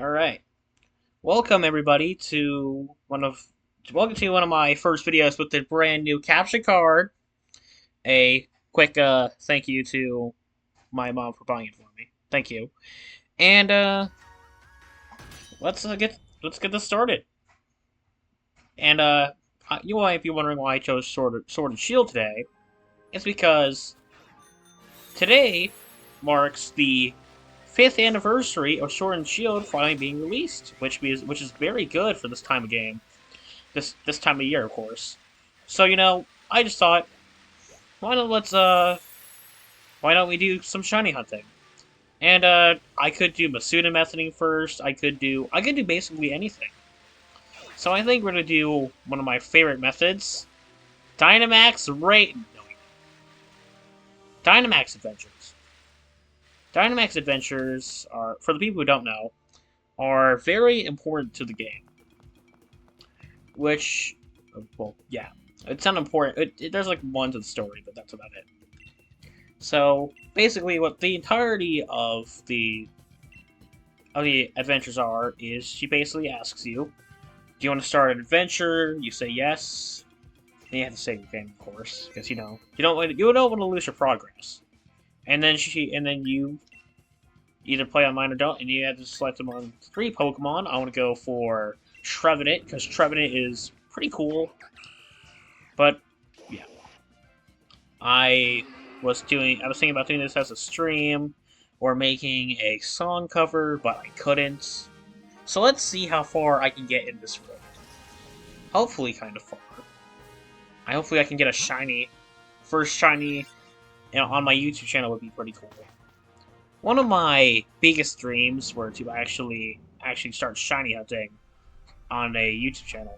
All right. Welcome everybody welcome to one of my first videos with the brand new caption card. A quick thank you to my mom for buying it for me. Thank you. And let's get this started. And you might be wondering why I chose Sword and Shield today. It's because today marks the fifth anniversary of Sword and Shield finally being released, which is very good for this time of game. This time of year, of course. So I just thought, why not why don't we do some shiny hunting? And I could do Masuna methoding first. I could do basically anything. So I think we're gonna do one of my favorite methods, Dynamax Ray. No, Dynamax Adventures. Dynamax Adventures are, for the people who don't know, are very important to the game. Which, well, yeah, it's not important. There's like one to the story, but that's about it. So basically, what the entirety of the adventures are is she basically asks you, "Do you want to start an adventure?" You say yes. Then you have to save your game, of course, because you don't want to lose your progress. And then you either play on mine or don't, and you have to select among three Pokemon. I want to go for Trevenant because Trevenant is pretty cool, but yeah, I was thinking about doing this as a stream or making a song cover, but I couldn't. So let's see how far I can get in this road. Hopefully kind of far. Hopefully I can get a first shiny on my YouTube channel would be pretty cool. One of my biggest dreams were to actually start shiny hunting on a YouTube channel.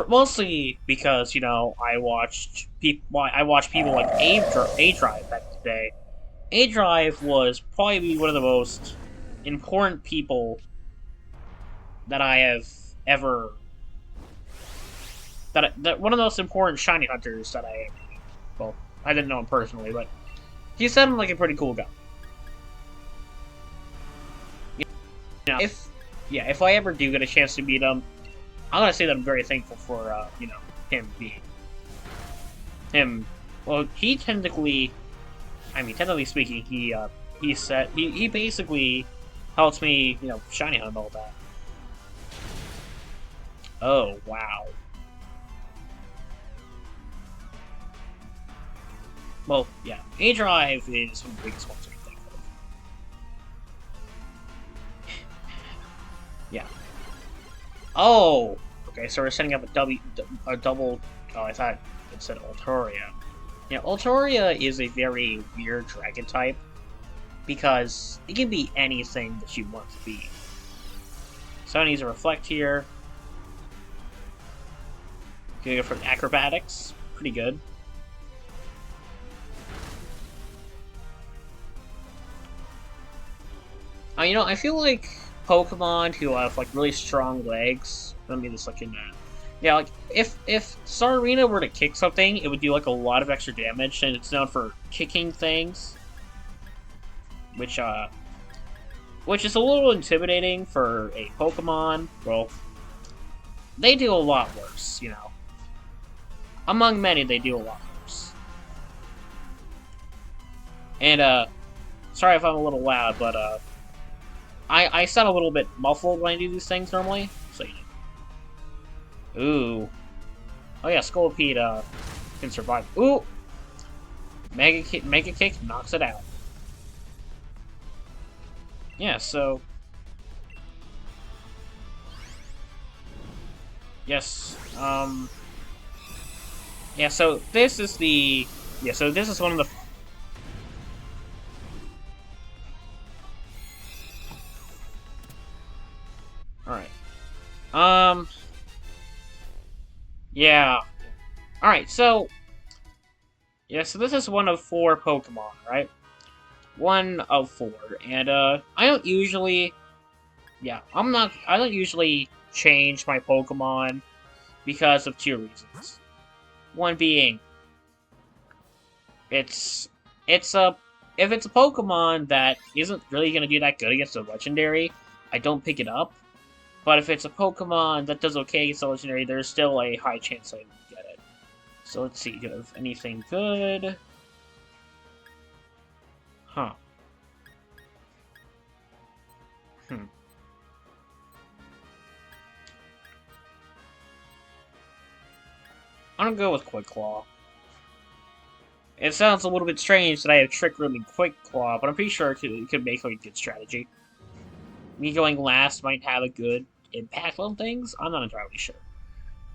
Mostly because I watched people like A Drive back in the day. A Drive was probably one of the most important people that I have ever that one of the most important shiny hunters that well, I didn't know him personally, but he sounded like a pretty cool guy. If if I ever do get a chance to meet him, I'm gonna say that I'm very thankful for him being him. Well, technically speaking, he basically helps me shiny hunt all that. Oh wow. Well, yeah, A Drive is one of the biggest ones I can think of. Yeah. Oh, okay. So we're setting up a double. Oh, I thought it said Altaria. Yeah, Altaria is a very weird dragon type because it can be anything that you want to be. So it needs a Reflect here. Gonna go for Acrobatics. Pretty good. I feel like Pokemon who have like really strong legs. Let me just look in that. Yeah, like if Tsarina were to kick something, it would do like a lot of extra damage, and it's known for kicking things, which which is a little intimidating for a Pokemon. Well, they do a lot worse. Among many, they do a lot worse. And sorry if I'm a little loud, but I sound a little bit muffled when I do these things normally, so you know. Ooh. Oh yeah, Scolipede can survive. Ooh! Mega Kick knocks it out. Yeah, so... Yes, yeah, so this is the... Yeah, so this is one of the... Alright. Yeah. Alright, so... Yeah, so this is one of 4 Pokemon, right? One of 4. And, I don't usually... Yeah, I don't usually change my Pokemon because of 2 reasons. One being... It's a... If it's a Pokemon that isn't really going to do that good against a Legendary, I don't pick it up. But if it's a Pokemon that does okay against the legendary, there's still a high chance I get it. So let's see, if anything good. Huh. I'm gonna go with Quick Claw. It sounds a little bit strange that I have Trick Room and Quick Claw, but I'm pretty sure it could make like a good strategy. Me going last might have a good impact on things. I'm not entirely sure.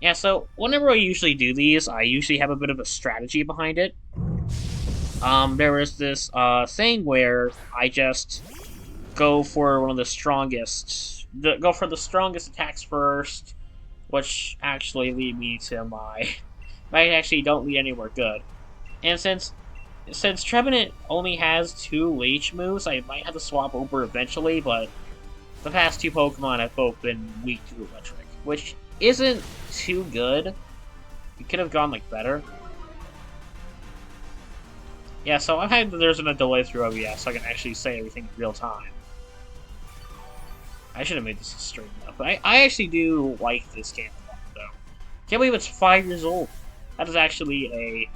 Yeah, so whenever I usually do these, I usually have a bit of a strategy behind it. There is this thing where I just go for one of the strongest, go for the strongest attacks first, which actually lead me to my, I actually don't lead anywhere good. And since Trevenant only has 2 Leech moves, I might have to swap over eventually, but the past 2 Pokemon have both been weak to Electric, which isn't too good. It could have gone, like, better. Yeah, so I'm happy that there's a delay through OBS, so I can actually say everything in real time. I should have made this a stream, though. But I actually do like this game a lot, though. Can't believe it's 5 years old. That is actually a...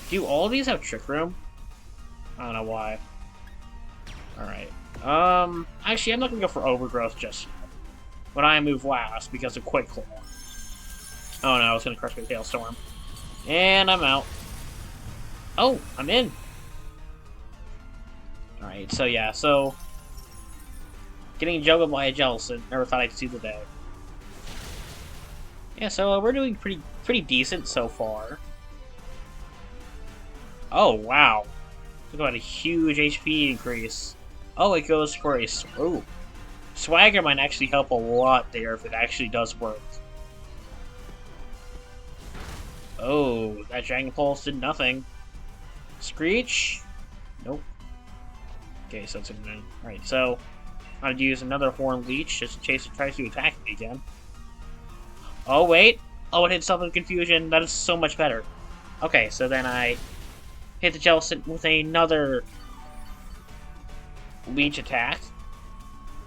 Do all of these have Trick Room? I don't know why. Alright. Actually, I'm not gonna go for Overgrowth just yet. But I move last because of Quick Claw. Oh no, I was gonna crush my Hailstorm. And I'm out. Oh, I'm in. Alright, so yeah, so... Getting juggled by a Jellicent. Never thought I'd see the day. Yeah, so we're doing pretty decent so far. Oh, wow. Look at a huge HP increase. Oh, it goes for a... Ooh. Swagger might actually help a lot there if it actually does work. Oh, that Dragon Pulse did nothing. Screech? Nope. Okay, so it's a... Alright, so... I'm gonna use another Horn Leech just in case it tries to attack me again. Oh, wait. Oh, it hit Summon Confusion. That is so much better. Okay, so then I... hit the Jellicent with another Leech attack.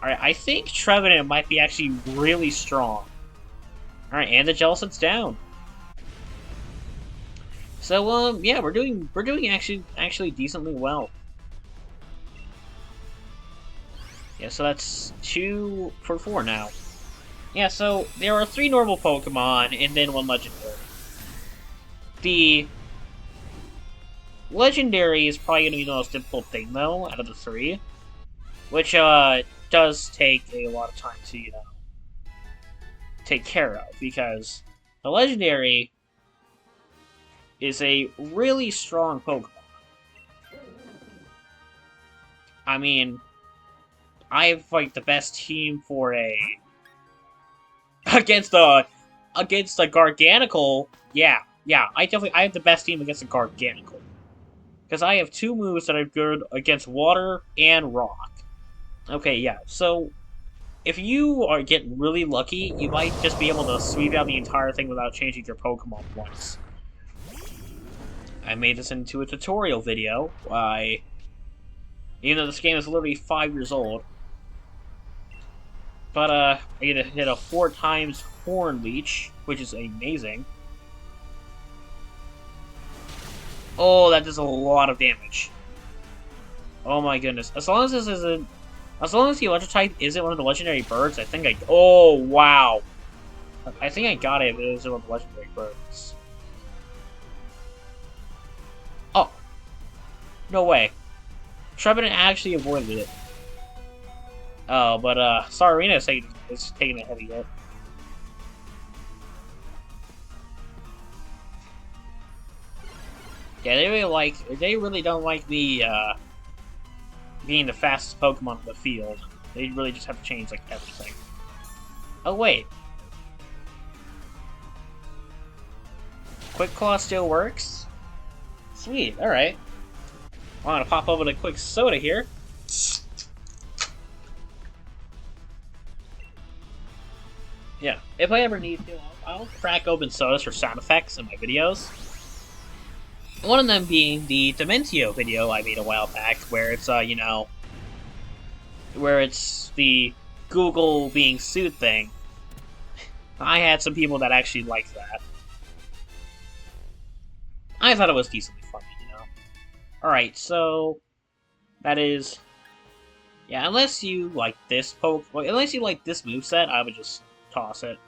Alright, I think Trevenant might be actually really strong. Alright, and the Jellicent's down. So, yeah, we're doing actually decently well. Yeah, so that's 2 for 4 now. Yeah, so there are 3 normal Pokemon and then 1 legendary. The legendary is probably going to be the most difficult thing, though, out of the 3. Which, does take a lot of time to, you know, take care of. Because the legendary is a really strong Pokemon. I mean, I have, like, the best team for a... Against a Garganacl, yeah, I have the best team against a Garganacl. Because I have 2 moves that are good against water and rock. Okay, yeah, so if you are getting really lucky, you might just be able to sweep out the entire thing without changing your Pokemon once. I made this into a tutorial video. Even though this game is literally 5 years old. But, I get to hit a 4 times Horn Leech, which is amazing. Oh, that does a lot of damage. Oh my goodness. As long as this isn't... As long as the Electric type isn't one of the legendary birds, I think I... Oh, wow. I think I got it if it isn't one of the legendary birds. Oh. No way. Trevenant actually avoided it. Oh, but, Sarina is taking a heavy hit. Yeah, they really don't like me, being the fastest Pokemon on the field. They really just have to change, like, everything. Oh, wait. Quick Claw still works? Sweet, alright. I'm gonna pop over to Quick Soda here. Yeah, if I ever need to, I'll crack open sodas for sound effects in my videos. One of them being the Dementio video I made a while back, where it's, you know, where it's the Google being sued thing. I had some people that actually liked that. I thought it was decently funny, you know. Alright, so that is, yeah, unless you like this unless you like this moveset, I would just toss it.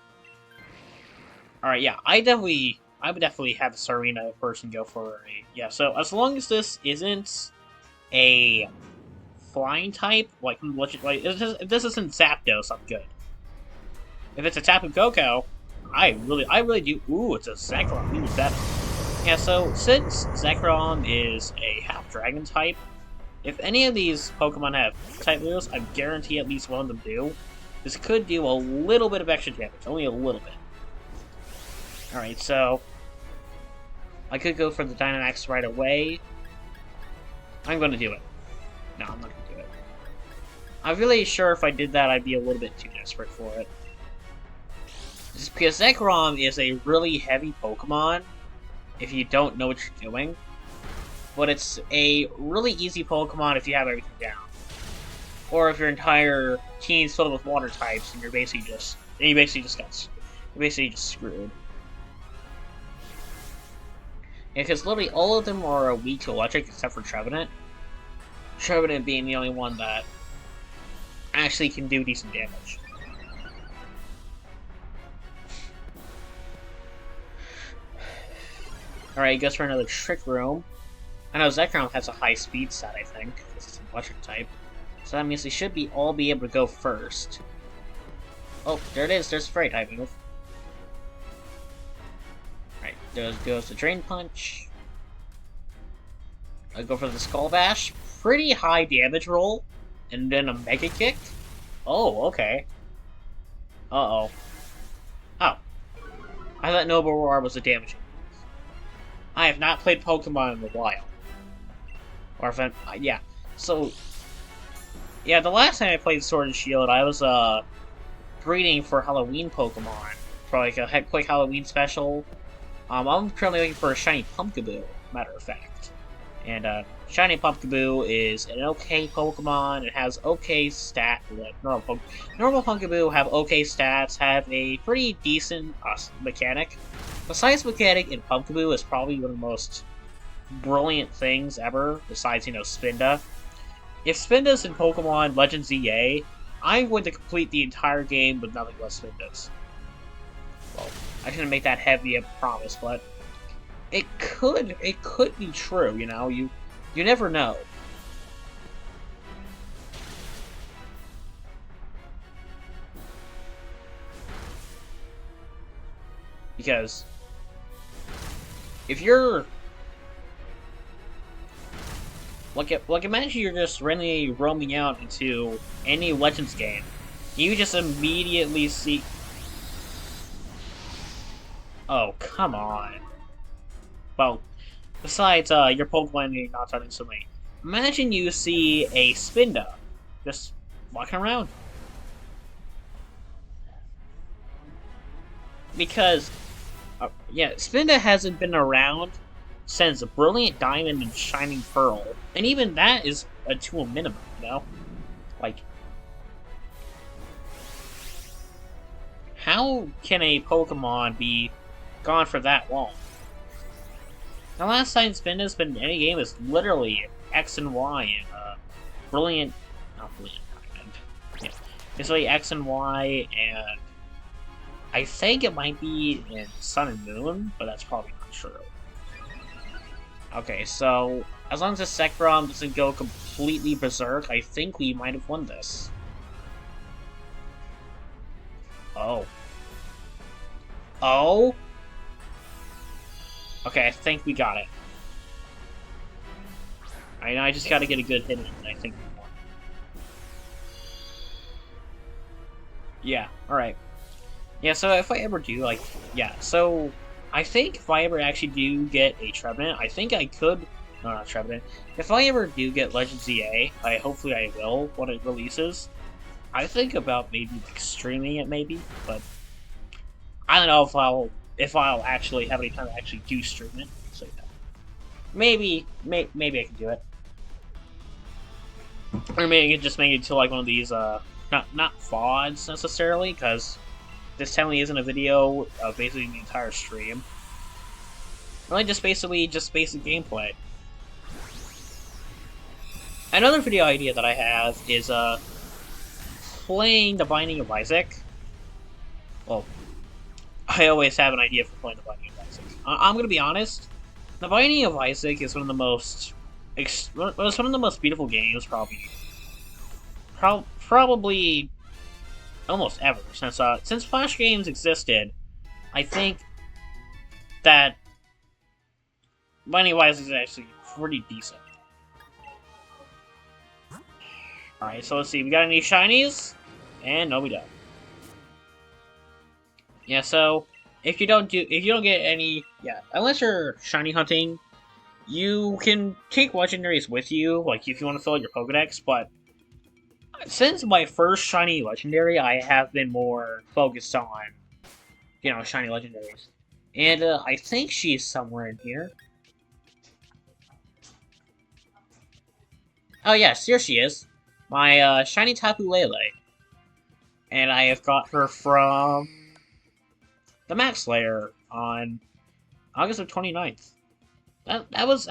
Alright, yeah, I would definitely have the Serena person go for a, yeah, so as long as this isn't a flying type, like if this isn't Zapdos, I'm good. If it's a Tapu Koko, I really do. Ooh, it's a Zekrom. Ooh, that. Yeah. So since Zekrom is a half Dragon type, if any of these Pokemon have type moves, I guarantee at least one of them do. This could do a little bit of extra damage, only a little bit. All right, so I could go for the Dynamax right away. I'm going to do it. No, I'm not going to do it. I'm really sure if I did that, I'd be a little bit too desperate for it. Just because Zekrom is a really heavy Pokemon if you don't know what you're doing. But it's a really easy Pokemon if you have everything down. Or if your entire team's filled with water types and you're basically just screwed. Yeah, because literally all of them are weak to electric except for Trevenant. Trevenant being the only one that actually can do decent damage. Alright, he goes for another Trick Room. I know Zekrom has a high speed stat, I think, because it's an electric type. So that means they should all be able to go first. Oh, there it is, there's a Fairy type move. Alright, there goes the Drain Punch. I go for the Skull Bash. Pretty high damage roll. And then a Mega Kick. Oh, okay. Uh-oh. Oh. I thought Noble Roar was a damaging. I have not played Pokemon in a while. Or if yeah. So, yeah, the last time I played Sword and Shield, I was, breeding for Halloween Pokemon. For, like, a quick Halloween special. I'm currently looking for a Shiny Pumpkaboo, matter of fact. And, Shiny Pumpkaboo is an okay Pokemon. It has okay stat. Normal Pumpkaboo have okay stats, have a pretty decent mechanic. Besides mechanic, in Pumpkaboo is probably one of the most brilliant things ever, besides, you know, Spinda. If Spinda's in Pokemon Legends EA, I'm going to complete the entire game with nothing but Spindas. Well, I shouldn't make that heavy a promise, but it could be true, you know, you never know. Because if you're like imagine you're just randomly roaming out into any Legends game, you just immediately see. Oh, come on. Well, besides your Pokemon being knocked out instantly, imagine you see a Spinda just walking around. Because, yeah, Spinda hasn't been around since Brilliant Diamond and Shining Pearl. And even that is to a minimum, you know? Like, how can a Pokemon be gone for that long? The last time Spinda's been in any game is literally X and Y and not Brilliant Diamond. Yeah, it's like X and Y, and I think it might be in Sun and Moon, but that's probably not true. Okay, so as long as the Zekrom doesn't go completely berserk, I think we might have won this. Oh. Oh? Okay, I think we got it. I just gotta get a good hit in it, and I think we won. Yeah, alright. Yeah, so if I ever do, like, yeah, so I think if I ever actually do get a Trevenant, I think I could, no, not Trevenant, if I ever do get Legends EA, hopefully I will when it releases, I think about maybe, like, streaming it maybe, but I don't know if I'll actually have any time to actually do stream it, so yeah. Maybe I can do it. Or maybe it just make it to like one of these not VODs necessarily, because this technically isn't a video of basically the entire stream. Really just basic gameplay. Another video idea that I have is playing The Binding of Isaac. Well, I always have an idea for playing The Binding of Isaac. I'm gonna be honest. The Binding of Isaac is one of the most beautiful games probably almost ever since Flash games existed. I think that Binding of Isaac is actually pretty decent. Alright, so let's see. We got any shinies? And no, we don't. Yeah, so if you don't get any, unless you're shiny hunting, you can take legendaries with you, like if you want to fill out your Pokedex. But since my first shiny legendary, I have been more focused on, shiny legendaries. And I think she's somewhere in here. Oh yes, here she is. My shiny Tapu Lele. And I have got her from the Max Layer on August of 29th. That is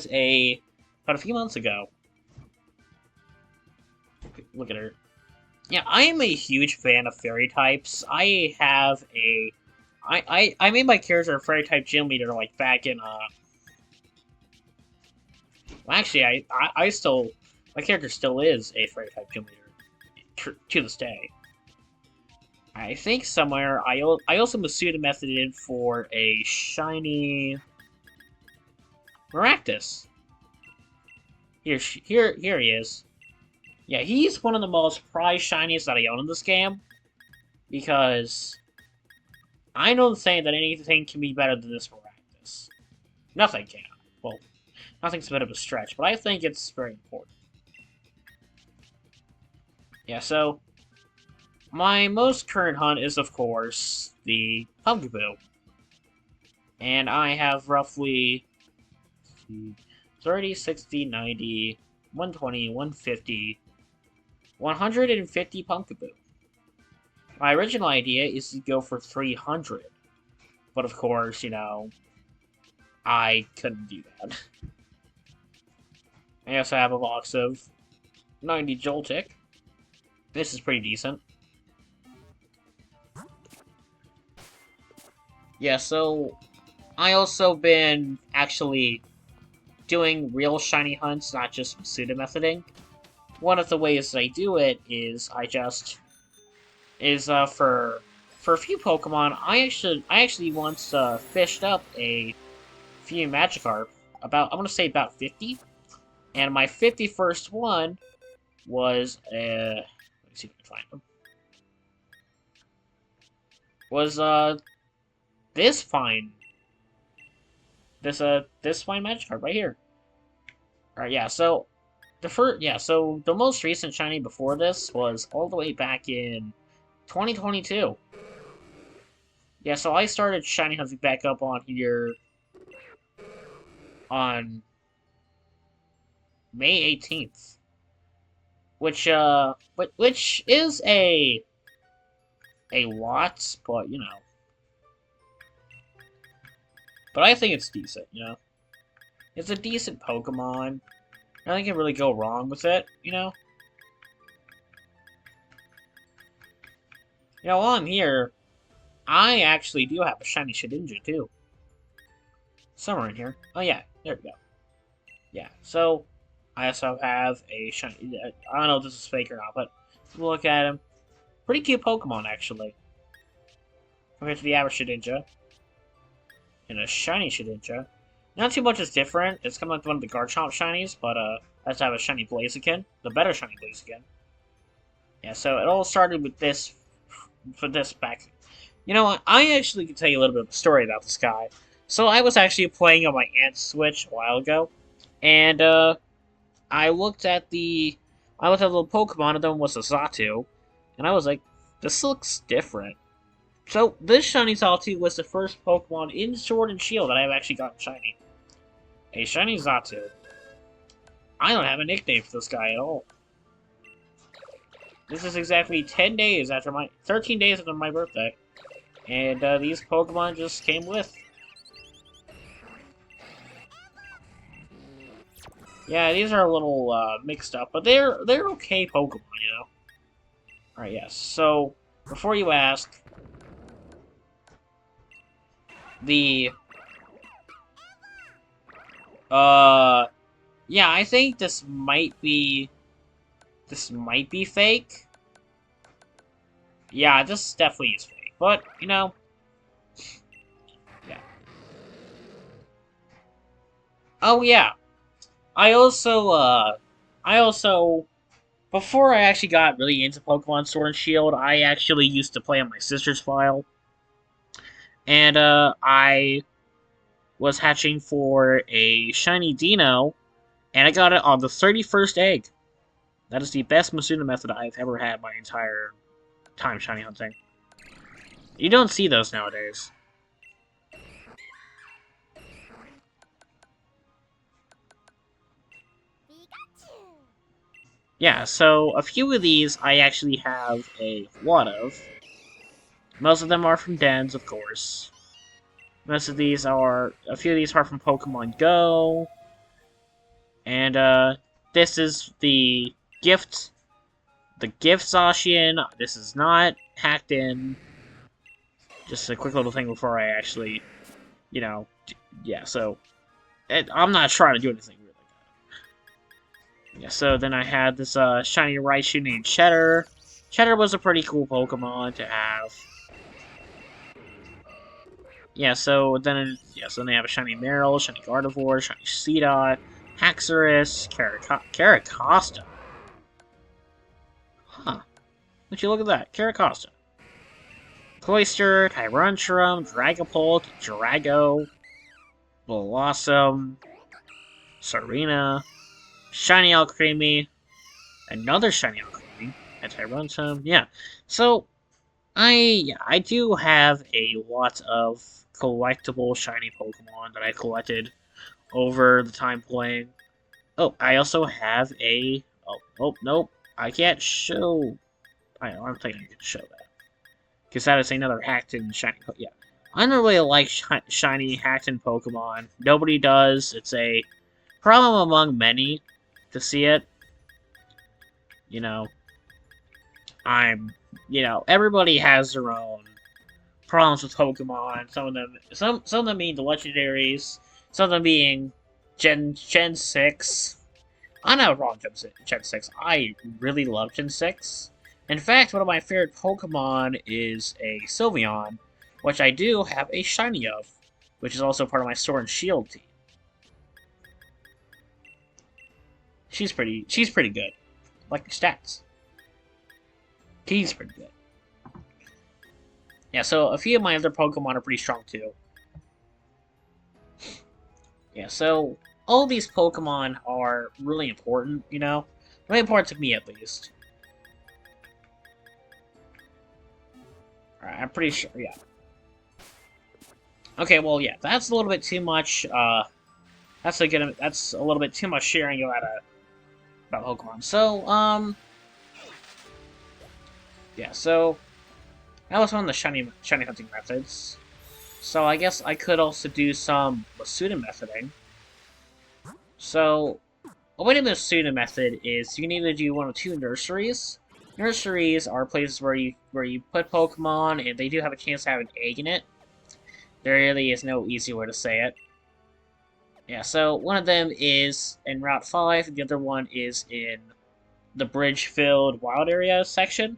about a few months ago. Look at her. Yeah, I am a huge fan of fairy types. I made my character a fairy type gym leader like back in well, actually, my character still is a fairy type gym leader to this day. I think somewhere I also Masuda methoded for a shiny Maractus. Here he is. Yeah, he's one of the most prized shinies that I own in this game, because I know the saying that anything can be better than this Maractus. Nothing can. Well, nothing's a bit of a stretch, but I think it's very important. Yeah, so my most current hunt is, of course, the Pumpkaboo. And I have roughly 30, 60, 90, 120, 150, 150 Pumpkaboo. My original idea is to go for 300. But of course, I couldn't do that. I also have a box of 90 Joltik. This is pretty decent. Yeah, so I also been actually doing real shiny hunts, not just pseudo methoding. One of the ways that I do it is for a few Pokemon. I actually once fished up a few Magikarp, I'm gonna say about 50, and my 51st one was let me see if I can find them. Was this fine Magikarp right here. Alright, yeah, so the most recent shiny before this was all the way back in 2022. Yeah, so I started shiny hunting back up on here on May 18th. Which is a lot, but But I think it's decent, It's a decent Pokemon. Nothing can really go wrong with it, while I'm here, I actually do have a shiny Shedinja, too. Somewhere in here. Oh, yeah, there we go. Yeah, so I also have a shiny. I don't know if this is fake or not, but look at him. Pretty cute Pokemon, actually. Compared to the average Shedinja. And a shiny Shedinja. Not too much is different. It's kind of like one of the Garchomp shinies, but I have to have a shiny Blaziken. The better shiny Blaziken. Yeah, so it all started with this. For this back. You know what? I actually can tell you a little bit of a story about this guy. So I was actually playing on my aunt's Switch a while ago, and I looked at the little Pokemon, and then was a Xatu, and I was like, this looks different. So this shiny Xatu was the first Pokemon in Sword and Shield that I've actually gotten shiny. A shiny Xatu. I don't have a nickname for this guy at all. This is exactly 10 days after 13 days after my birthday. And these Pokemon just came with. Yeah, these are a little mixed up, but they're okay Pokemon, you know. All right, yes. So before you ask, the yeah, I think this might be fake. Yeah, this definitely is fake, but you know, yeah. Oh yeah, I also before I actually got really into Pokemon Sword and Shield, I actually used to play on my sister's file, and I was hatching for a shiny Dino, and I got it on the 31st egg. That is the best Masuna method I've ever had my entire time shiny hunting. You don't see those nowadays. Yeah, so a few of these I actually have a lot of. Most of them are from dens, of course. A few of these are from Pokemon Go. And, this is the gift Zacian. This is not hacked in. Just a quick little thing before I actually, you know, yeah, so, I'm not trying to do anything really. Yeah, so then I had this shiny Raichu named Cheddar. Cheddar was a pretty cool Pokemon to have. Yeah, so then they have a shiny Marill, shiny Gardevoir, shiny Seedot, Haxorus, Caracosta. Huh. Would you look at that? Caracosta. Cloyster, Tyrantrum, Dragapult, Drago, Blossom, Serena, Shiny Alcremie, another Shiny Alcremie, and Tyrantrum. Yeah, so I do have a lot of collectible shiny Pokemon that I collected over the time playing. Oh, I also have a nope, I can't show. I don't think I can show that because that is another hacked-in shiny. Yeah, I don't really like shiny hacked-in Pokemon. Nobody does. It's a problem among many to see it. You know, everybody has their own problems with Pokemon. Some of them being the legendaries, some of them being Gen 6. I know wrong Gen 6. I really love Gen 6. In fact, one of my favorite Pokemon is a Sylveon, which I do have a shiny of, which is also part of my Sword and Shield team. She's pretty good. Like the stats. He's pretty good. Yeah, so a few of my other Pokemon are pretty strong too. Yeah, so all these Pokemon are really important, you know? Really important to me, at least. Alright, I'm pretty sure, yeah. Okay, well, yeah, that's a little bit too much, that's a little bit too much sharing about Pokemon. So, yeah, so that was one of the shiny hunting methods. So I guess I could also do some Masuna methoding. So, a way to Masuna method is you can either do one of two nurseries. Nurseries are places where you put Pokemon and they do have a chance to have an egg in it. There really is no easy way to say it. Yeah, so one of them is in Route 5, and the other one is in the bridge-filled wild area section.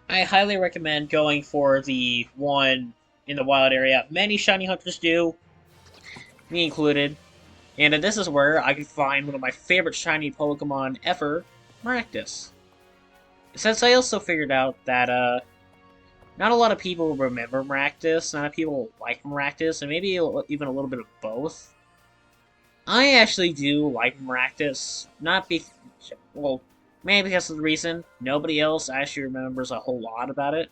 I highly recommend going for the one in the wild area. Many shiny hunters do, me included. And this is where I could find one of my favorite shiny Pokemon ever, Maractus. Since I also figured out that not a lot of people remember Maractus, not a lot of people like Maractus, and maybe even a little bit of both. I actually do like Maractus, well, maybe because of the reason nobody else actually remembers a whole lot about it,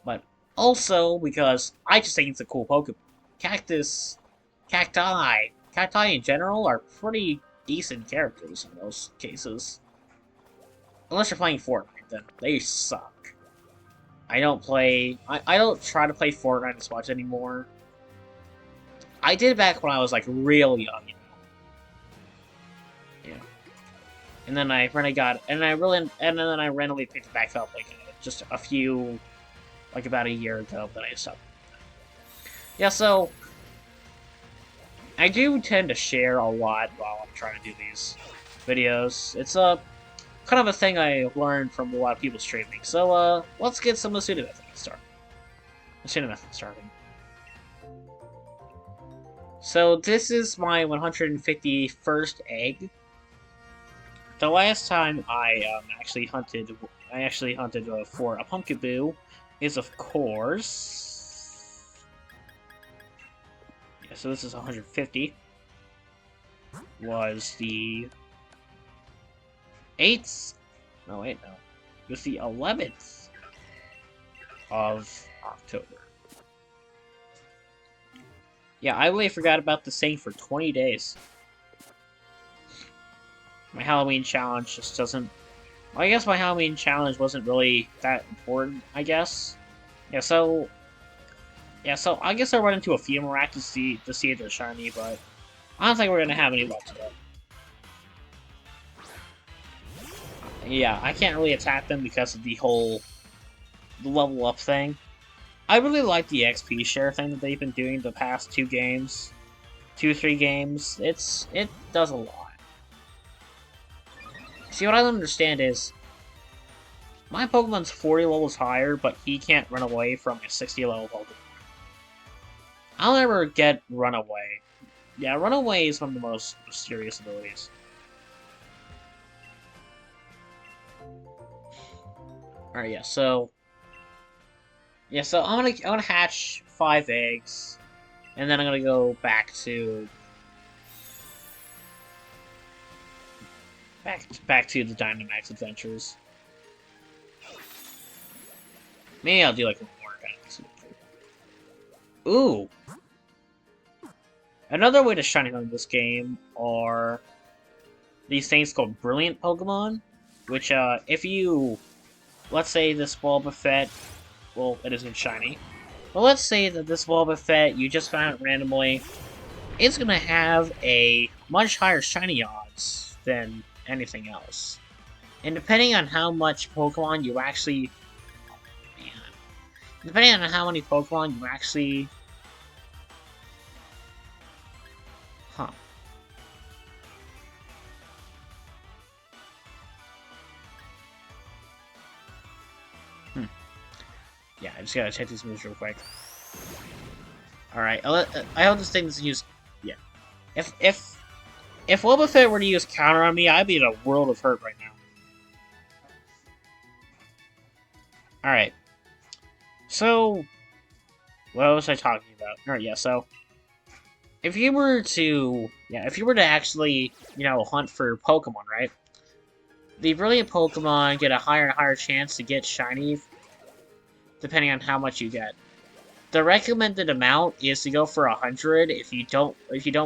but also because I just think it's a cool Pokemon. Cacti, cacti in general are pretty decent characters in most cases. Unless you're playing Fortnite, then they suck. I don't play... I don't try to play Fortnite as much anymore. I did back when I was, like, real young, you know. Yeah. And then I randomly got... And then I randomly picked it back up, like, just a few... Like, about a year ago, but I stopped. Yeah, so... I do tend to share a lot while I'm trying to do these videos. It's a kind of a thing I learned from a lot of people streaming. So let's get some of the pseudo method started. So this is my 151st egg. The last time I actually hunted for a Pumpkaboo is of course. So this is 150. Was the 8th? No, wait, no. It was the 11th of October. Yeah, I really forgot about this thing for 20 days. My Halloween challenge just doesn't... Well, I guess my Halloween challenge wasn't really that important, I guess. Yeah, so I guess I run into a few more to see if they're shiny, but I don't think we're gonna have any luck today. Yeah, I can't really attack them because of the level up thing. I really like the XP share thing that they've been doing the past 3 games. It does a lot. See, what I don't understand is my Pokemon's 40 levels higher, but he can't run away from a 60 level Pokemon. I'll never get Runaway. Yeah, Runaway is one of the most mysterious abilities. Alright, yeah, so I'm gonna hatch 5 eggs, and then I'm gonna go back to the Dynamax adventures. Maybe I'll do like one more kind of. Ooh! Another way to shiny hunt this game are these things called Brilliant Pokemon, which, if you... Let's say this Wobbuffet... Well, it isn't shiny. But let's say that this Wobbuffet, you just found it randomly, it's gonna have a much higher shiny odds than anything else. And depending on how much Pokemon you actually... Depending on how many Pokemon you actually... Huh. Yeah, I just gotta check these moves real quick. Alright, I hope this thing doesn't use... Yeah. If Wobbuffet were to use Counter on me, I'd be in a world of hurt right now. Alright. So... What was I talking about? Alright, yeah, so... If you were to actually, hunt for Pokemon, right? The brilliant Pokemon get a higher and higher chance to get shiny, depending on how much you get. The recommended amount is to go for 100 if you don't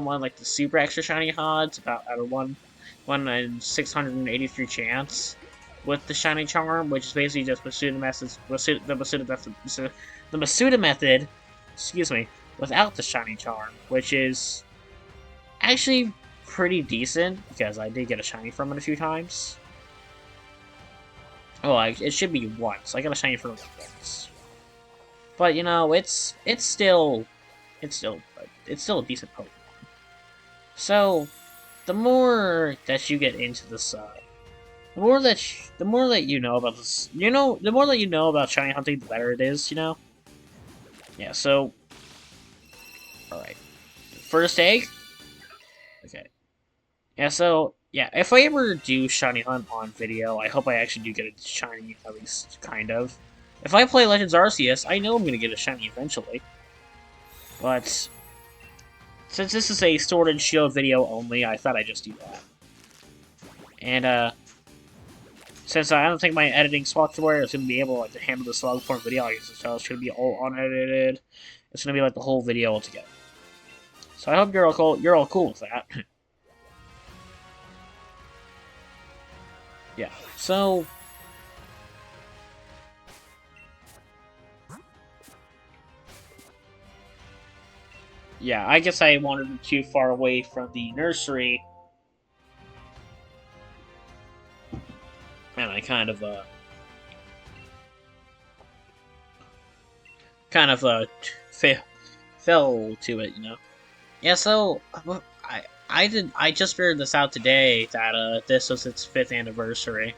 want like the super extra shiny odds, about at a 1 in 683 chance with the shiny charm, which is basically just the Masuda method, excuse me, without the shiny charm, which is actually pretty decent because I did get a shiny from it a few times. Oh, it should be once. I got a shiny from it once. But it's still a decent Pokemon. So the more that you get into this, the more that you know about this, the more that you know about shiny hunting, the better it is. Yeah. So, all right, first egg. Okay. Yeah. So yeah, if I ever do shiny hunt on video, I hope I actually do get a shiny, at least kind of. If I play Legends Arceus, I know I'm going to get a shiny eventually. But since this is a Sword and Shield video only, I thought I'd just do that. And, since I don't think my editing software is going to be able to handle this long form video, so it's going to be all unedited. It's going to be like the whole video altogether. So I hope you're all cool with that. Yeah. So yeah, I guess I wandered too far away from the nursery, and I kind of fa- fell to it, you know. Yeah. So I just figured this out today that this was its fifth anniversary.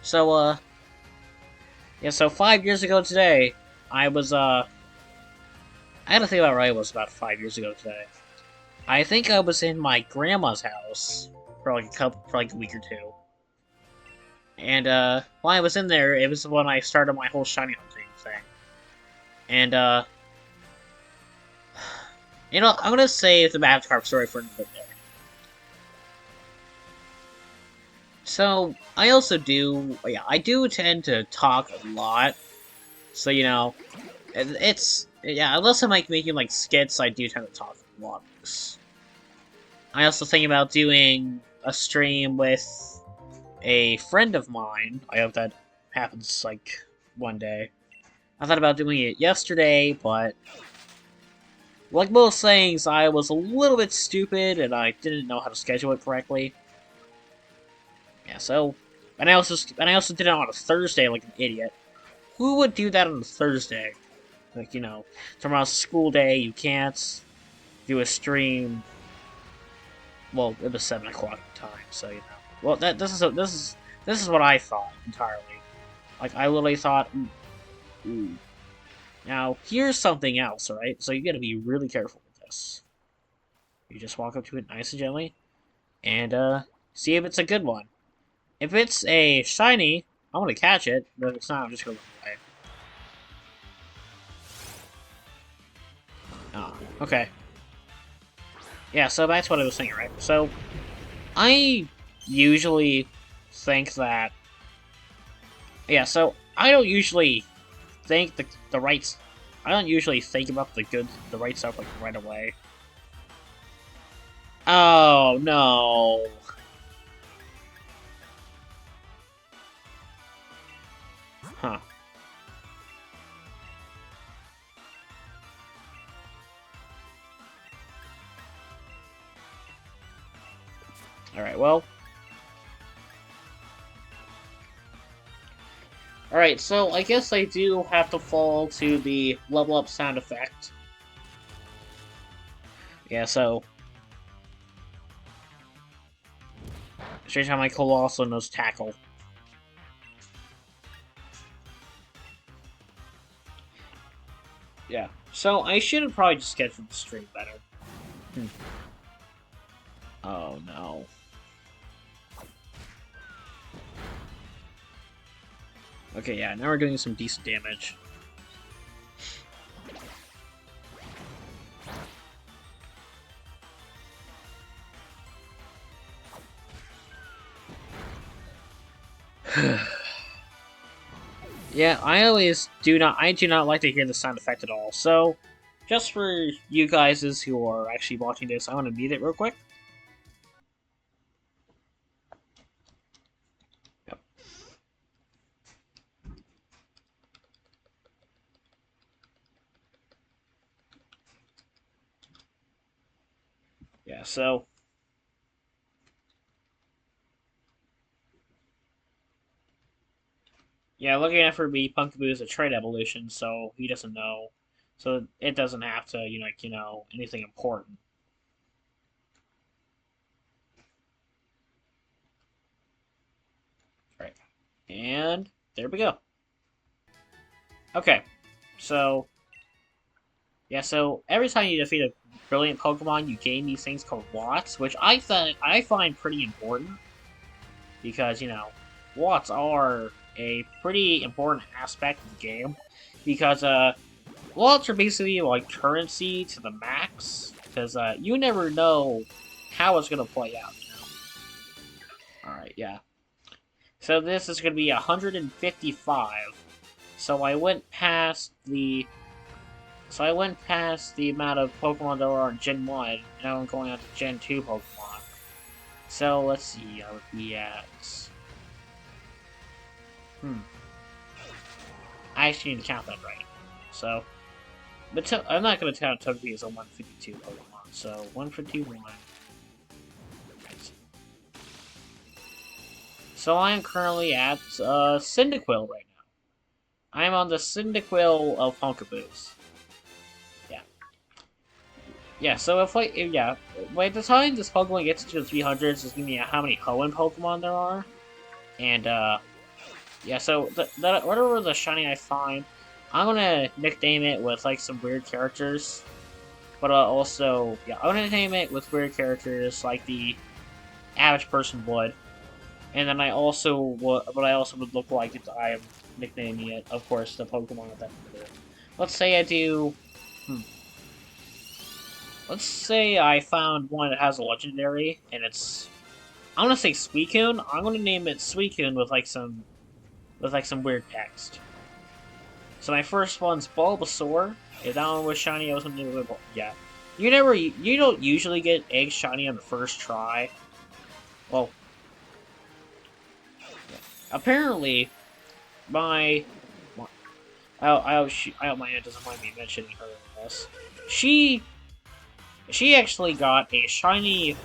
So yeah. So 5 years ago today, I was I had to think about right. It was about 5 years ago today. I think I was in my grandma's house for like a week or two. And while I was in there, it was when I started my whole shiny hunting thing. And I'm gonna save the Magikarp story for another day. So I do tend to talk a lot. So yeah, unless I'm like making like skits, I do tend to talk a lot. I also think about doing a stream with a friend of mine. I hope that happens like one day. I thought about doing it yesterday, but like most things, I was a little bit stupid and I didn't know how to schedule it correctly. Yeah, so and I also did it on a Thursday like an idiot. Who would do that on a Thursday? Like, tomorrow's school day, you can't do a stream. Well, it was 7 o'clock time, so you know. Well, this is what I thought entirely. Like I literally thought, ooh. Now here's something else, alright? So you gotta be really careful with this. You just walk up to it nice and gently, and see if it's a good one. If it's a shiny, I'm gonna catch it, but if it's not, I'm just gonna run away. Ah, okay. Yeah, so that's what I was thinking, right? So, I usually think that... Yeah, so I don't usually think the right... I don't usually think about the right stuff, like, right away. Oh, no. Huh. Alright, well... Alright, so I guess I do have to fall to the level up sound effect. Yeah, so... Straight time my Colossal knows Tackle. Yeah. So I should have probably just scheduled the stream better. Hmm. Oh no. Okay, yeah, now we're doing some decent damage. Yeah, I do not like to hear the sound effect at all. So, just for you guys who are actually watching this, I want to mute it real quick. Yep. Yeah, so... Yeah, looking at for me, Punkaboo is a trait evolution, so he doesn't know. So it doesn't have to, anything important. Right. And there we go. Okay, so yeah, so every time you defeat a brilliant Pokemon, you gain these things called Watts, which I find pretty important because Watts are a pretty important aspect of the game because Watts are basically like currency to the max because you never know how it's gonna play out. All right, yeah. So this is gonna be 155. So I went past the So I went past the amount of Pokemon there are in Gen 1, now I'm going on to Gen 2 Pokemon. So let's see, I would be at... I actually need to count that right. So, but I'm not going to count Togepi as a 152 Pokemon, so 151. Right. So I am currently at Cyndaquil right now. I'm on the Cyndaquil of Punkaboos. Yeah, so by the time this Pokemon gets to the 300s, it's gonna be how many Hoenn Pokemon there are. And, yeah, so whatever the shiny I find, I'm gonna nickname it with, like, some weird characters. But, also, yeah, I'm gonna name it with weird characters like the average person would. And then I also would look like if I am nicknaming it, of course, the Pokemon at that point. Let's say I do... Let's say I found one that has a legendary, and it's... I'm gonna say Suicune. I'm gonna name it Suicune with some weird text. So my first one's Bulbasaur. If that one was shiny, I was gonna name it yeah. You don't usually get egg shiny on the first try. Well, yeah. Apparently, I hope my aunt doesn't mind me mentioning her in this. She actually got a shiny.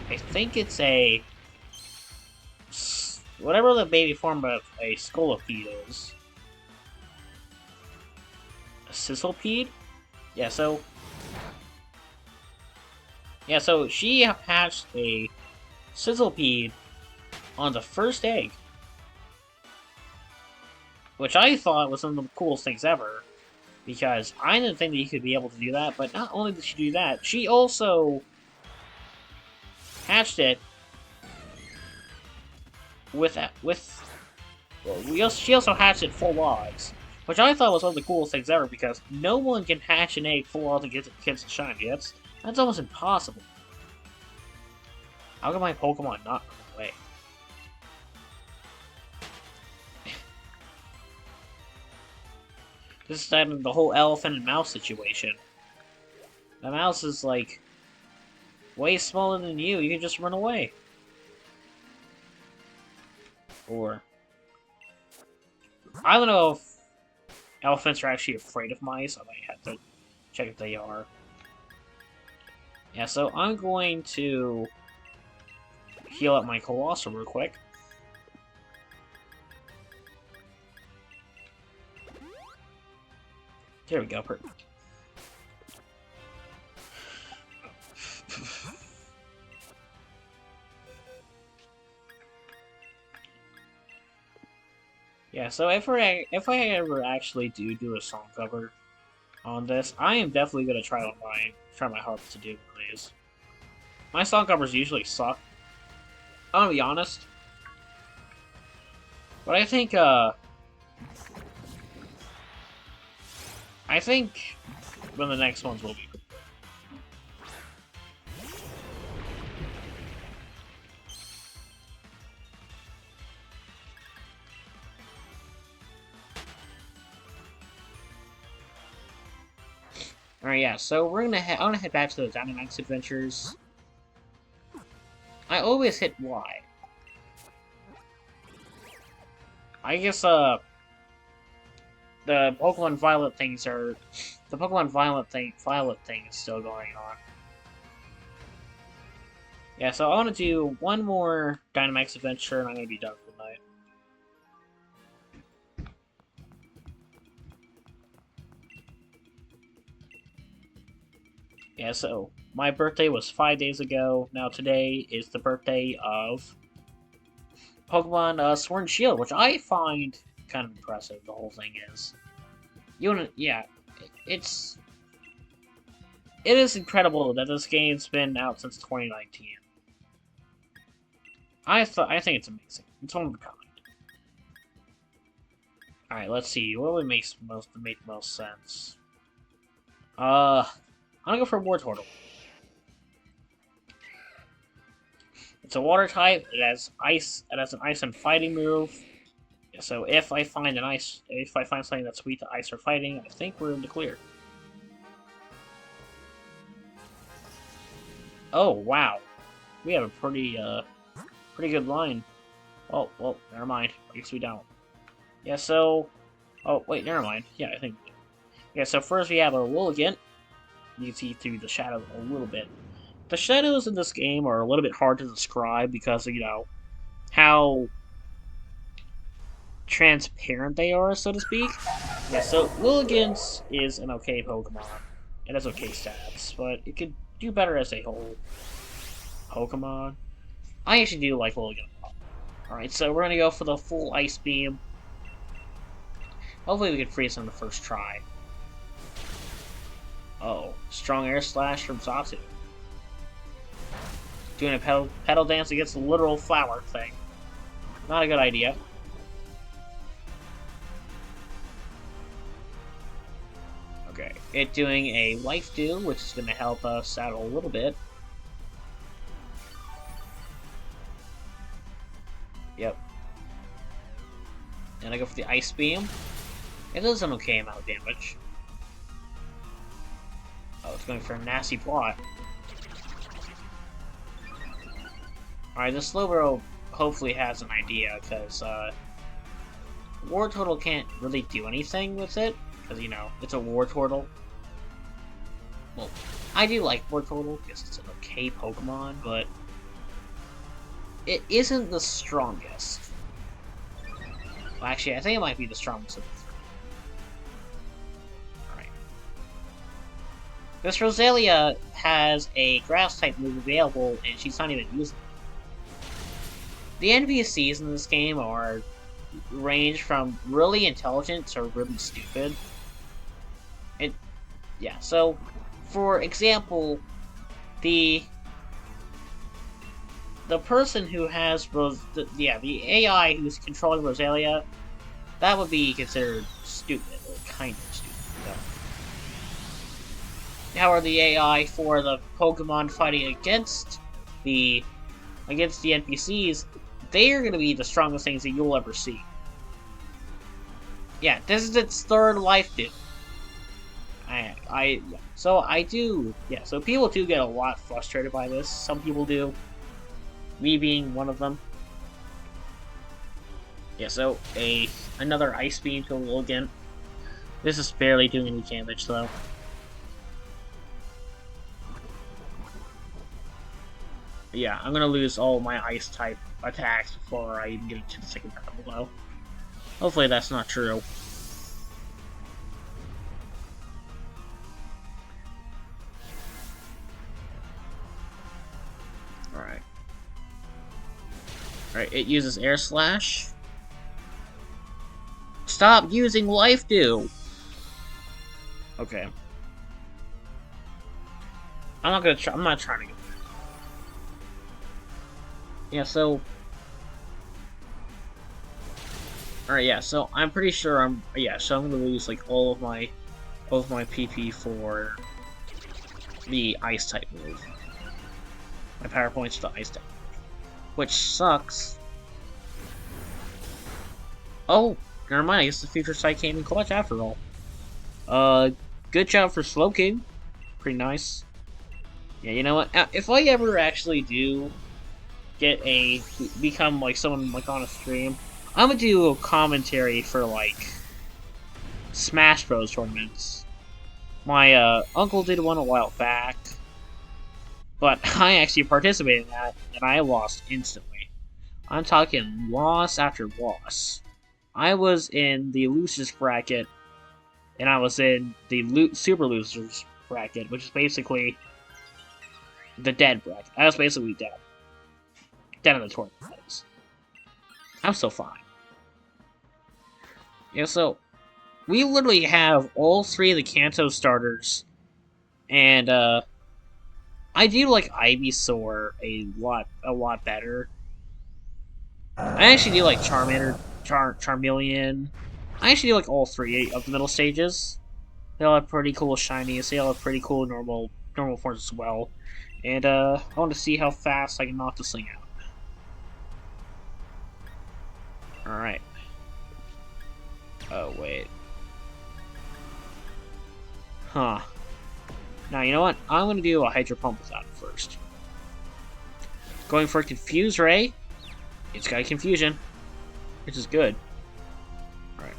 I think it's a whatever the baby form of a Scolipede is. A Sizzlepede? Yeah, so she hatched a Sizzlepede on the first egg. Which I thought was one of the coolest things ever. Because I didn't think that you could be able to do that, but not only did she do that, she also hatched it she also hatched it full odds, which I thought was one of the coolest things ever because no one can hatch an egg full odds and get a shiny. That's almost impossible. How can my Pokemon not run away? This is the whole elephant and mouse situation. The mouse is like way smaller than you. You can just run away. Or I don't know if elephants are actually afraid of mice. I might have to check if they are. Yeah, so I'm going to heal up my Colossal real quick. There we go, perfect. Yeah, so if I ever actually do a song cover on this, I am definitely gonna try my hardest to do these. My song covers usually suck. I'm gonna be honest. But I think when the next ones will be. Alright, yeah, so I'm gonna head back to the Dynamax Adventures. I always hit Y. I guess, the Pokemon Violet things are... The Pokemon Violet thing is still going on. Yeah, so I want to do one more Dynamax Adventure, and I'm gonna be done for the night. Yeah, so my birthday was 5 days ago. Now today is the birthday of Pokemon Sword and Shield, which I find kind of impressive. The whole thing is, it is incredible that this game's been out since 2019. I think it's amazing. It's one of a kind. All right, let's see. What would make most sense? I'm gonna go for Wartortle. It's a water type. It has ice. It has an ice and fighting move. So if I find something that's weak to ice or fighting, I think we're in the clear. Oh, wow. We have a pretty good line. Oh, well, never mind. I guess we don't. Yeah, so... Oh, wait, never mind. Yeah, I think we do. Yeah, so first we have a Willigan. You can see through the shadow a little bit. The shadows in this game are a little bit hard to describe because of, how transparent they are, so to speak. Yeah, so Willigans is an okay Pokemon. It has okay stats, but it could do better as a whole Pokemon. I actually do like Willigan a lot. Alright, so we're gonna go for the full Ice Beam. Hopefully we can freeze him the first try. Oh, strong Air Slash from Xatu. Doing a pedal dance against the literal flower thing. Not a good idea. Okay, it doing a Life Dew, which is going to help us out a little bit. Yep. And I go for the Ice Beam. It does an okay amount of damage. Oh, it's going for a nasty plot. Alright, the Slowbro hopefully has an idea, because Wartortle can't really do anything with it, because, it's a Wartortle. Well, I do like Wartortle, because it's an okay Pokemon, but it isn't the strongest. Well, actually, I think it might be the strongest of the three. Alright. This Roselia has a Grass-type move available, and she's not even using it. The NPCs in this game range from really intelligent to really stupid. Yeah, so, for example, the person who has the AI who's controlling Roselia, that would be considered stupid, or kind of stupid. However, the AI for the Pokemon fighting against the NPCs, they are going to be the strongest things that you'll ever see. Yeah, this is its third Life Dew. So people do get a lot frustrated by this. Some people do. Me being one of them. Yeah, so another Ice Beam to Willigan. This is barely doing any damage, though. Yeah, I'm gonna lose all my Ice-type attacks before I even get to the second battle below. Hopefully that's not true. Alright. Alright, it uses Air Slash. Stop using Life Dew! Okay. I'm not trying to get that. Yeah, so... Alright, yeah, so I'm pretty sure I'm gonna lose, like, all of my PP for the Ice-type move. My power points to the Ice-type move. Which sucks. Oh, never mind, I guess the future site came in clutch after all. Good job for Slowking. Pretty nice. Yeah, you know what? If I ever actually do become like someone like on a stream, I'm gonna do a commentary for like Smash Bros tournaments. My uncle did one a while back, but I actually participated in that and I lost instantly. I'm talking loss after loss. I was in the losers bracket, and I was in the super losers bracket, which is basically the dead bracket. I was basically dead. Dead in the tournament, that is. I'm still fine. Yeah, so we literally have all three of the Kanto starters, and I do like Ivysaur a lot better. I actually do like Charmander, Charmeleon. I actually do like all three of the middle stages. They all have pretty cool shinies. They all have pretty cool normal forms as well. And I want to see how fast I can knock this thing out. Alright. Oh, wait. Huh. Now, you know what? I'm going to do a Hydro Pump without it first. Going for Confuse Ray. It's got Confusion, which is good. Alright.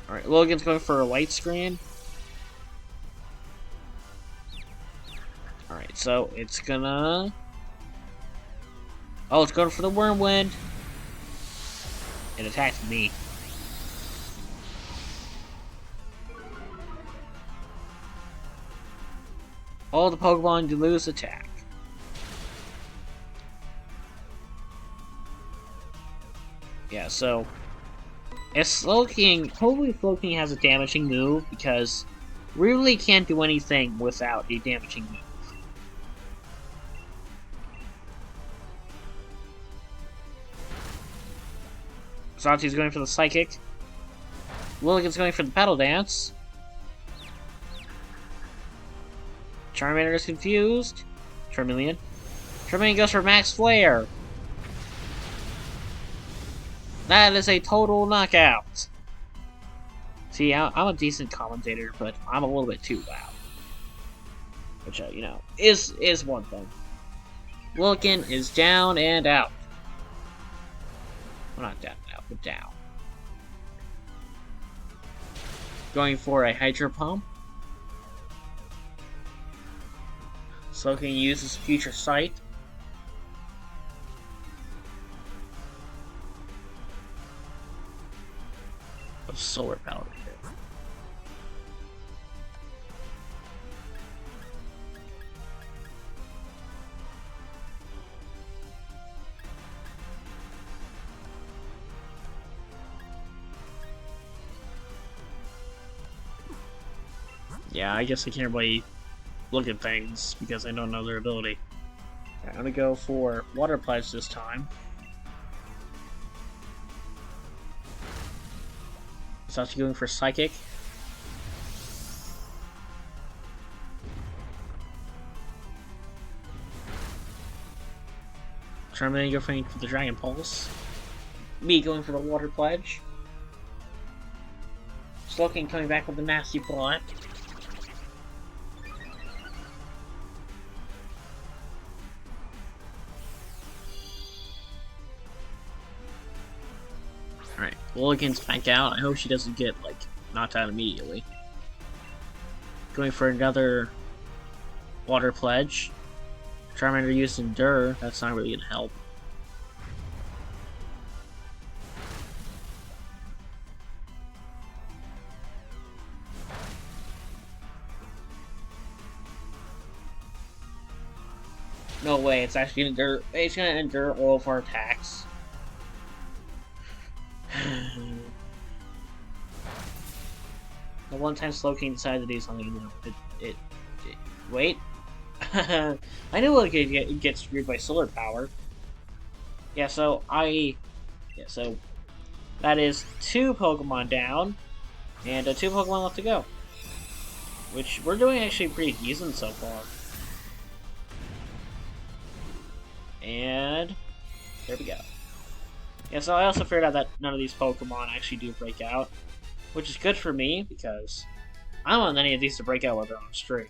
Alright, Logan's going for a Light Screen. Alright, so it's gonna... Oh, it's going for the Wyrmwind. It attacked me. All the Pokemon lose attack. Yeah, so if Slowking, hopefully Slowking has a damaging move because we really can't do anything without a damaging move. Xantu's going for the Psychic. Willigan's going for the Petal Dance. Charmander is confused. Charmeleon. Charmeleon goes for Max Flare. That is a total knockout. See, I'm a decent commentator, but I'm a little bit too loud. Which, you know, is one thing. Wilkin is down and out. Well, not down and out, but down. Going for a Hydro Pump. Slowking uses Future Sight. Solar Power. Yeah, I guess I can't really look at things because I don't know their ability. Okay, I'm gonna go for Water Pledge this time. So actually going for Psychic. Charmander going for the Dragon Pulse. Me going for the Water Pledge. Slowking coming back with the Nasty Plot. Alright, Willigan's back out. I hope she doesn't get, like, knocked out immediately. Going for another Water Pledge. Charmander used Endure. That's not really gonna help. No way, it's actually gonna endure. It's gonna endure all of our attacks. The one time Slowking decided to do something, you know, wait. I knew it could get screwed by Solar Power. Yeah, so that is 2 Pokemon down, and 2 Pokemon left to go. Which we're doing actually pretty decent so far. And there we go. Yeah, so I also figured out that none of these Pokemon actually do break out, which is good for me because I don't want any of these to break out while they're on stream.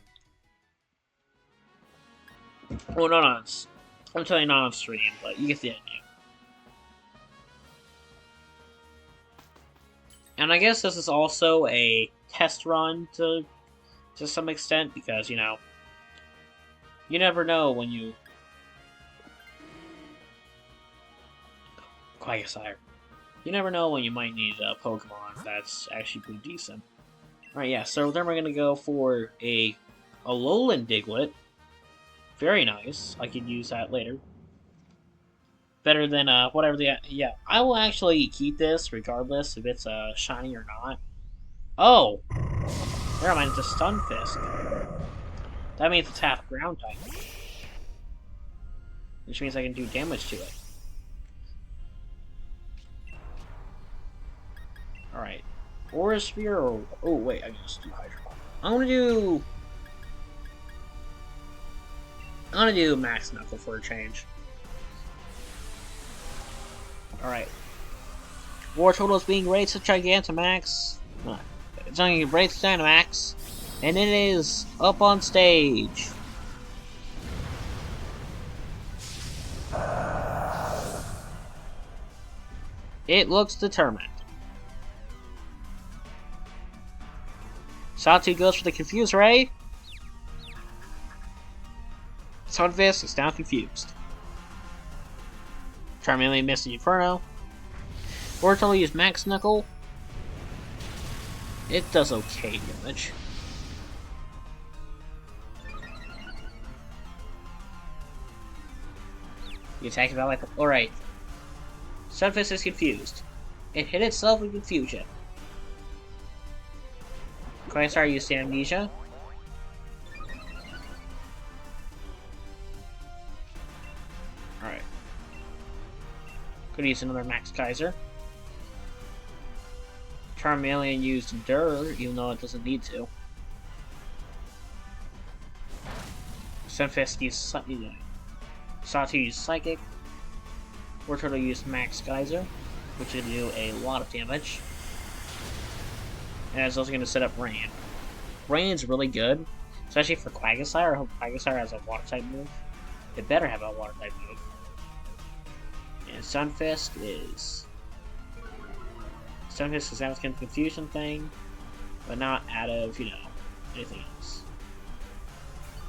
Well, not on. I'm telling you, not on stream, but you get the idea. And I guess this is also a test run to some extent because, you know, you never know when you. Quagsire. You never know when you might need a Pokemon that's actually pretty decent. Alright, yeah, so then we're gonna go for a Alolan Diglett. Very nice. I could use that later. Better than, whatever the... Yeah, I will actually keep this regardless if it's, shiny or not. Oh! Never mind, it's a Stunfisk. That means it's half ground type. Which means I can do damage to it. Alright. Aura Sphere or... Oh, wait, I can just do Hydro Pump. I'm gonna do Max Knuckle for a change. Alright. Wartortle is being raised to Gigantamax. It's going to get raised to Dynamax. And it is up on stage. It looks determined. Satu goes for the Confuse Ray. Sunfist is now confused. Charmeleon missed the Inferno. Wartortle used Max Knuckle. It does okay damage. The attack about like alright. Sunfist is confused. It hit itself with confusion. Quasar used Amnesia. Alright. Could use another Max Kaiser. Charmeleon used Endure, even though it doesn't need to. Sunfist used Satu used Psychic. Wartortle used Max Geyser, which would do a lot of damage. And it's also going to set up Rain. Rain's really good, especially for Quagsire. I hope Quagsire has a Water type move. It better have a Water type move. And Sunfist is out of the confusion thing, but not out of, anything else.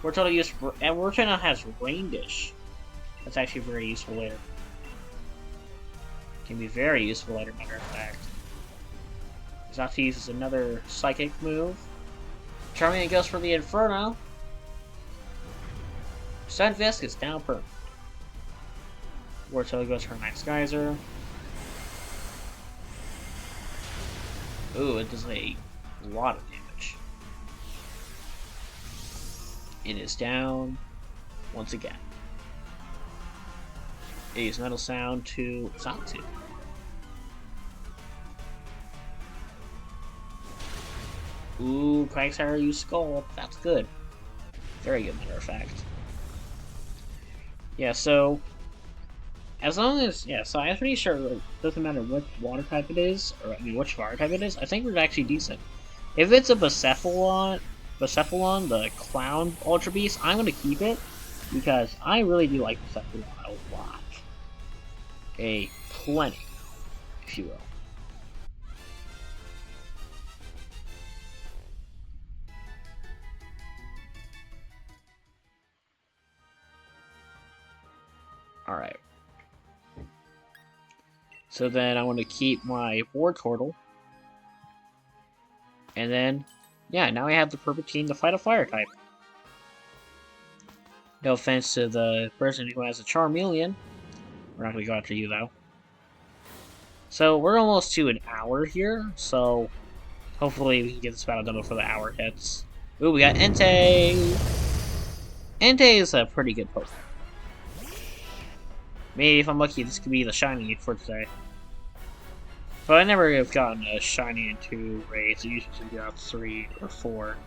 Wartortle used, and Wartortle has Rain Dish. That's actually very useful later. Can be very useful later, matter of fact. Satu uses another Psychic move. Charmeleon goes for the Inferno. Sunfist is down permanent. Wartortle goes for Max Geyser. Ooh, it does a lot of damage. It is down once again. It uses Metal Sound to Satu. Ooh, Quagsire used Skull. That's good. Very good, matter of fact. Yeah, so as long as, so I'm pretty sure it doesn't matter what water type it is, or which fire type it is, I think we're actually decent. If it's a Bucephalon, the Clown Ultra Beast, I'm going to keep it, because I really do like Bucephalon a lot. Plenty, if you will. Alright. So then I want to keep my Wartortle. And then, now I have the perfect team to fight a fire type. No offense to the person who has a Charmeleon. We're not going to go after you, though. So we're almost to an hour here, so hopefully we can get this battle done before the hour hits. Ooh, we got Entei! Entei is a pretty good Pokemon. Maybe if I'm lucky, this could be the shiny for today. But I never have gotten a shiny in 2 raids. I usually got 3 or 4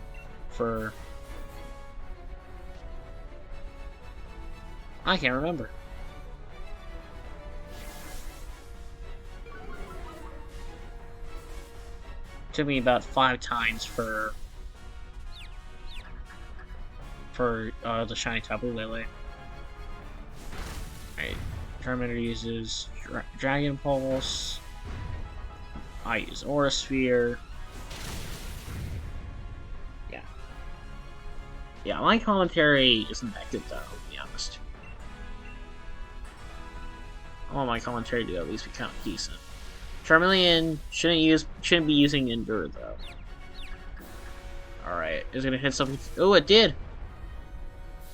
for... I can't remember. Took me about 5 times for the shiny Tapu Lele. Alright, Charmander uses Dragon Pulse. I use Aura Sphere. Yeah, my commentary isn't that good though, to be honest. I want my commentary to at least be kind of decent. Charmeleon shouldn't be using Endure though. Alright, is it gonna hit something? Oh, it did!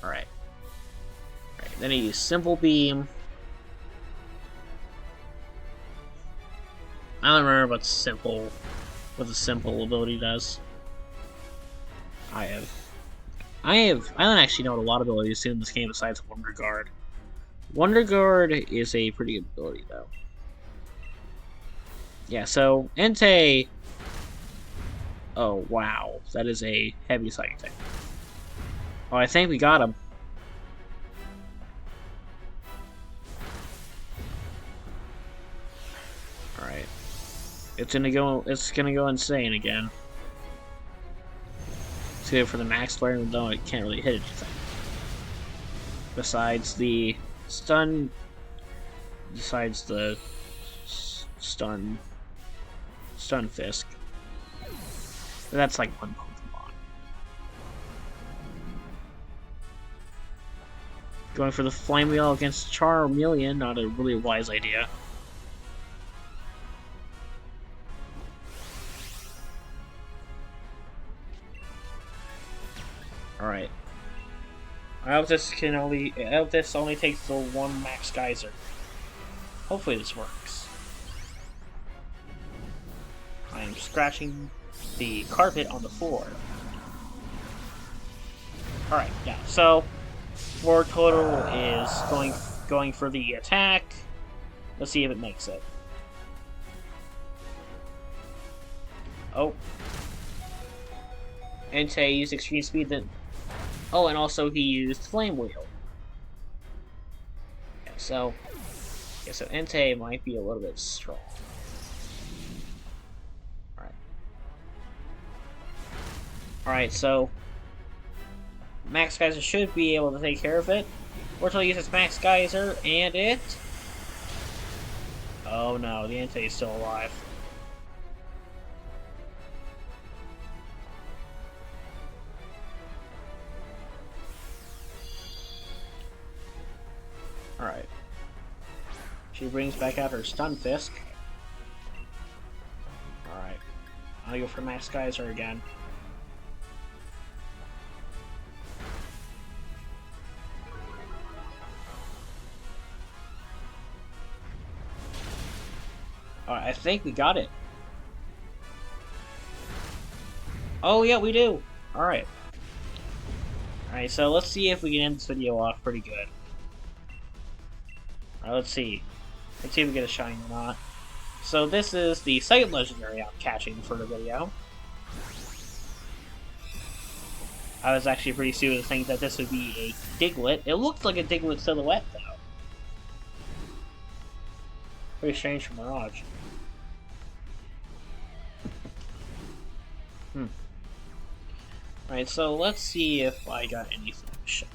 Alright. Alright, then he used Simple Beam. I don't remember what the simple ability does. I don't actually know what a lot of abilities do in this game besides Wonder Guard. Wonder Guard is a pretty good ability though. Yeah, so Entei. Oh wow, that is a heavy psychic type. Oh, I think we got him. Alright. It's gonna go insane again. It's good for the max flare, even though it can't really hit anything. Besides the stun, Stunfisk. That's like one Pokemon. Going for the Flame Wheel against Charmeleon, not a really wise idea. Alright. I hope this only takes the one Max Geyser. Hopefully this works. I am scratching the carpet on the floor. Alright, yeah, so War Total is going for the attack. Let's see if it makes it. Oh. Entei used Extreme Speed then. Oh, and also he used Flame Wheel. Yeah, so Entei might be a little bit strong. Alright, so Max Geyser should be able to take care of it. Wartortle uses Max Geyser, and it... Oh no, the Entei is still alive. Alright. She brings back out her Stunfisk. Alright. I'll go for Max Geyser again. Alright, I think we got it. Oh yeah, we do! Alright. Alright, so let's see if we can end this video off pretty good. Alright, let's see. Let's see if we get a shiny or not. So this is the second legendary I'm catching for the video. I was actually pretty serious thinking that this would be a Diglett. It looked like a Diglett silhouette, though. Pretty strange for Mirage. Alright, so let's see if I got anything shiny.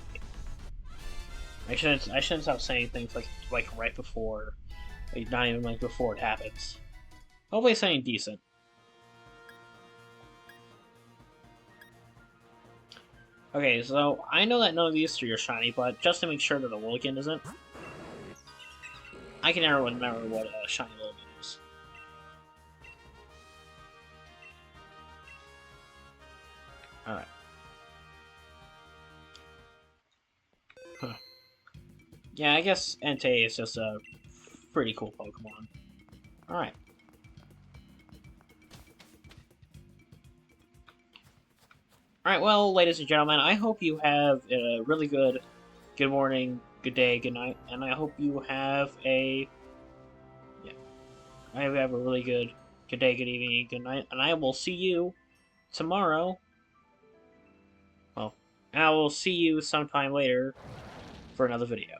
I shouldn't stop saying things like right before, like not even like before it happens. Hopefully something decent. Okay, so I know that none of these three are shiny, but just to make sure that the Logan isn't, I can never remember what a shiny Logan is. Alright. Huh. Yeah, I guess Entei is just a pretty cool Pokemon. Alright. Alright, well, ladies and gentlemen, I hope you have a really good morning, good day, good night, and I hope you have a... Yeah. I hope you have a really good day, good evening, good night, and I will see you tomorrow. Well, I will see you sometime later for another video.